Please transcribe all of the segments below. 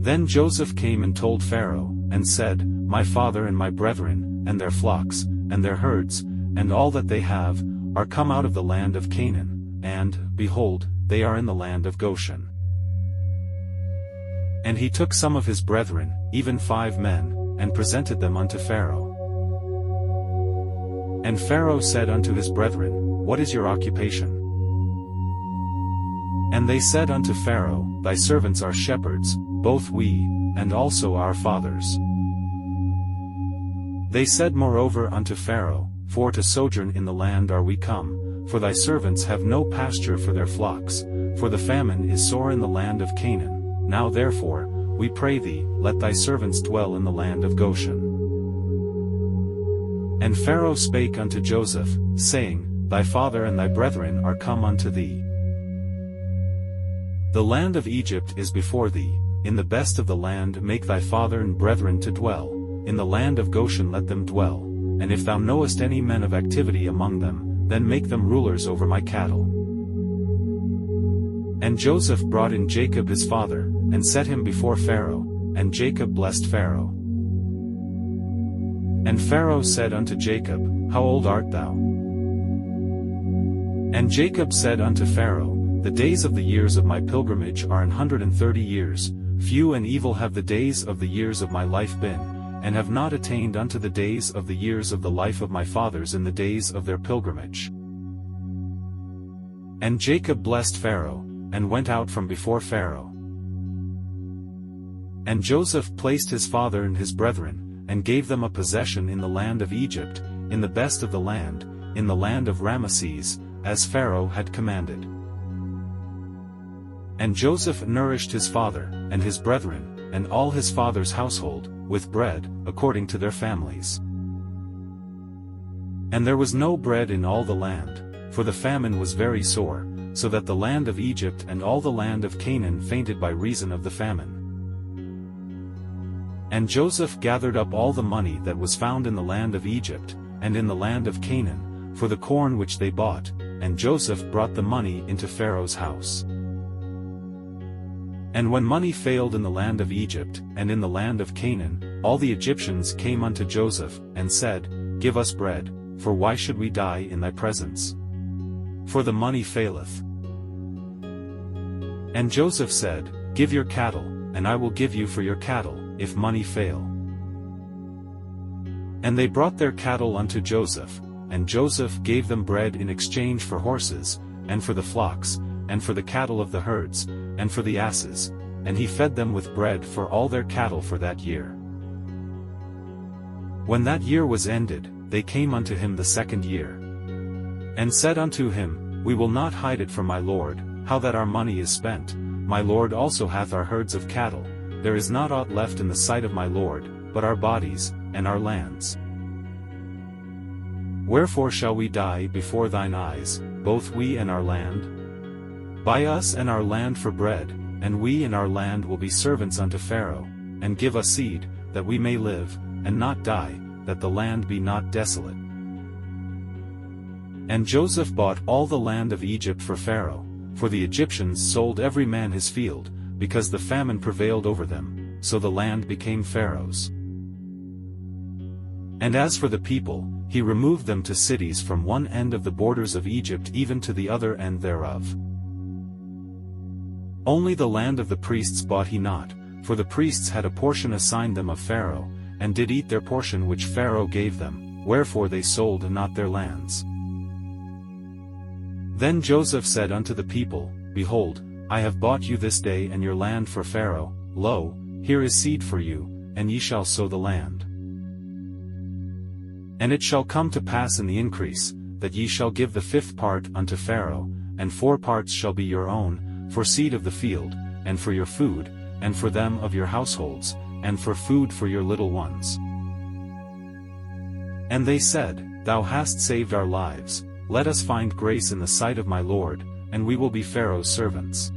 Then Joseph came and told Pharaoh, and said, My father and my brethren, and their flocks, and their herds, and all that they have, are come out of the land of Canaan, and, behold, they are in the land of Goshen. And he took some of his brethren, even 5 men, and presented them unto Pharaoh. And Pharaoh said unto his brethren, What is your occupation? And they said unto Pharaoh, Thy servants are shepherds, both we, and also our fathers. They said moreover unto Pharaoh, For to sojourn in the land are we come, for thy servants have no pasture for their flocks, for the famine is sore in the land of Canaan. Now therefore, we pray thee, let thy servants dwell in the land of Goshen. And Pharaoh spake unto Joseph, saying, Thy father and thy brethren are come unto thee. The land of Egypt is before thee, in the best of the land make thy father and brethren to dwell, in the land of Goshen let them dwell, and if thou knowest any men of activity among them, then make them rulers over my cattle. And Joseph brought in Jacob his father, and set him before Pharaoh, and Jacob blessed Pharaoh. And Pharaoh said unto Jacob, How old art thou? And Jacob said unto Pharaoh, The days of the years of my pilgrimage are 130 years, few and evil have the days of the years of my life been, and have not attained unto the days of the years of the life of my fathers in the days of their pilgrimage. And Jacob blessed Pharaoh, and went out from before Pharaoh. And Joseph placed his father and his brethren, and gave them a possession in the land of Egypt, in the best of the land, in the land of Ramesses, as Pharaoh had commanded. And Joseph nourished his father, and his brethren, and all his father's household, with bread, according to their families. And there was no bread in all the land, for the famine was very sore, so that the land of Egypt and all the land of Canaan fainted by reason of the famine. And Joseph gathered up all the money that was found in the land of Egypt, and in the land of Canaan, for the corn which they bought, and Joseph brought the money into Pharaoh's house. And when money failed in the land of Egypt, and in the land of Canaan, all the Egyptians came unto Joseph, and said, Give us bread, for why should we die in thy presence? For the money faileth. And Joseph said, Give your cattle, and I will give you for your cattle, if money fail. And they brought their cattle unto Joseph, and Joseph gave them bread in exchange for horses, and for the flocks, and for the cattle of the herds, and for the asses, and he fed them with bread for all their cattle for that year. When that year was ended, they came unto him the 2nd year, and said unto him, We will not hide it from my lord, how that our money is spent, my lord also hath our herds of cattle, there is not aught left in the sight of my lord, but our bodies, and our lands. Wherefore shall we die before thine eyes, both we and our land? Buy us and our land for bread, and we and our land will be servants unto Pharaoh, and give us seed, that we may live, and not die, that the land be not desolate. And Joseph bought all the land of Egypt for Pharaoh, for the Egyptians sold every man his field, because the famine prevailed over them, so the land became Pharaoh's. And as for the people, he removed them to cities from one end of the borders of Egypt even to the other end thereof. Only the land of the priests bought he not, for the priests had a portion assigned them of Pharaoh, and did eat their portion which Pharaoh gave them, wherefore they sold not their lands. Then Joseph said unto the people, Behold, I have bought you this day and your land for Pharaoh, lo, here is seed for you, and ye shall sow the land. And it shall come to pass in the increase, that ye shall give the 5th part unto Pharaoh, and 4 parts shall be your own, for seed of the field, and for your food, and for them of your households, and for food for your little ones. And they said, Thou hast saved our lives, let us find grace in the sight of my lord, and we will be Pharaoh's servants.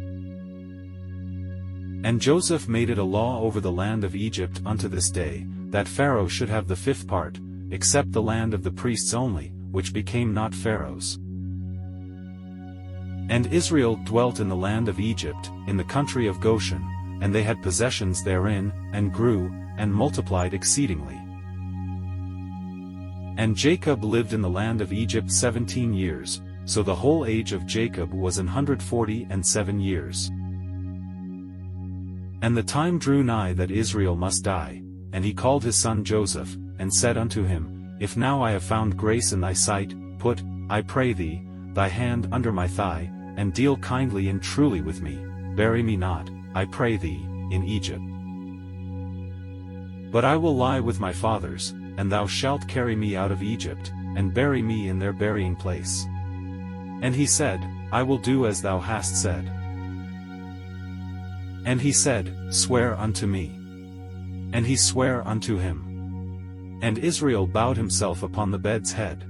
And Joseph made it a law over the land of Egypt unto this day, that Pharaoh should have the 5th part, except the land of the priests only, which became not Pharaoh's. And Israel dwelt in the land of Egypt, in the country of Goshen, and they had possessions therein, and grew, and multiplied exceedingly. And Jacob lived in the land of Egypt 17 years, so the whole age of Jacob was 147 years. And the time drew nigh that Israel must die, and he called his son Joseph, and said unto him, If now I have found grace in thy sight, put, I pray thee, thy hand under my thigh, and deal kindly and truly with me, bury me not, I pray thee, in Egypt. But I will lie with my fathers, and thou shalt carry me out of Egypt, and bury me in their burying place. And he said, I will do as thou hast said. And he said, Swear unto me. And he sware unto him. And Israel bowed himself upon the bed's head.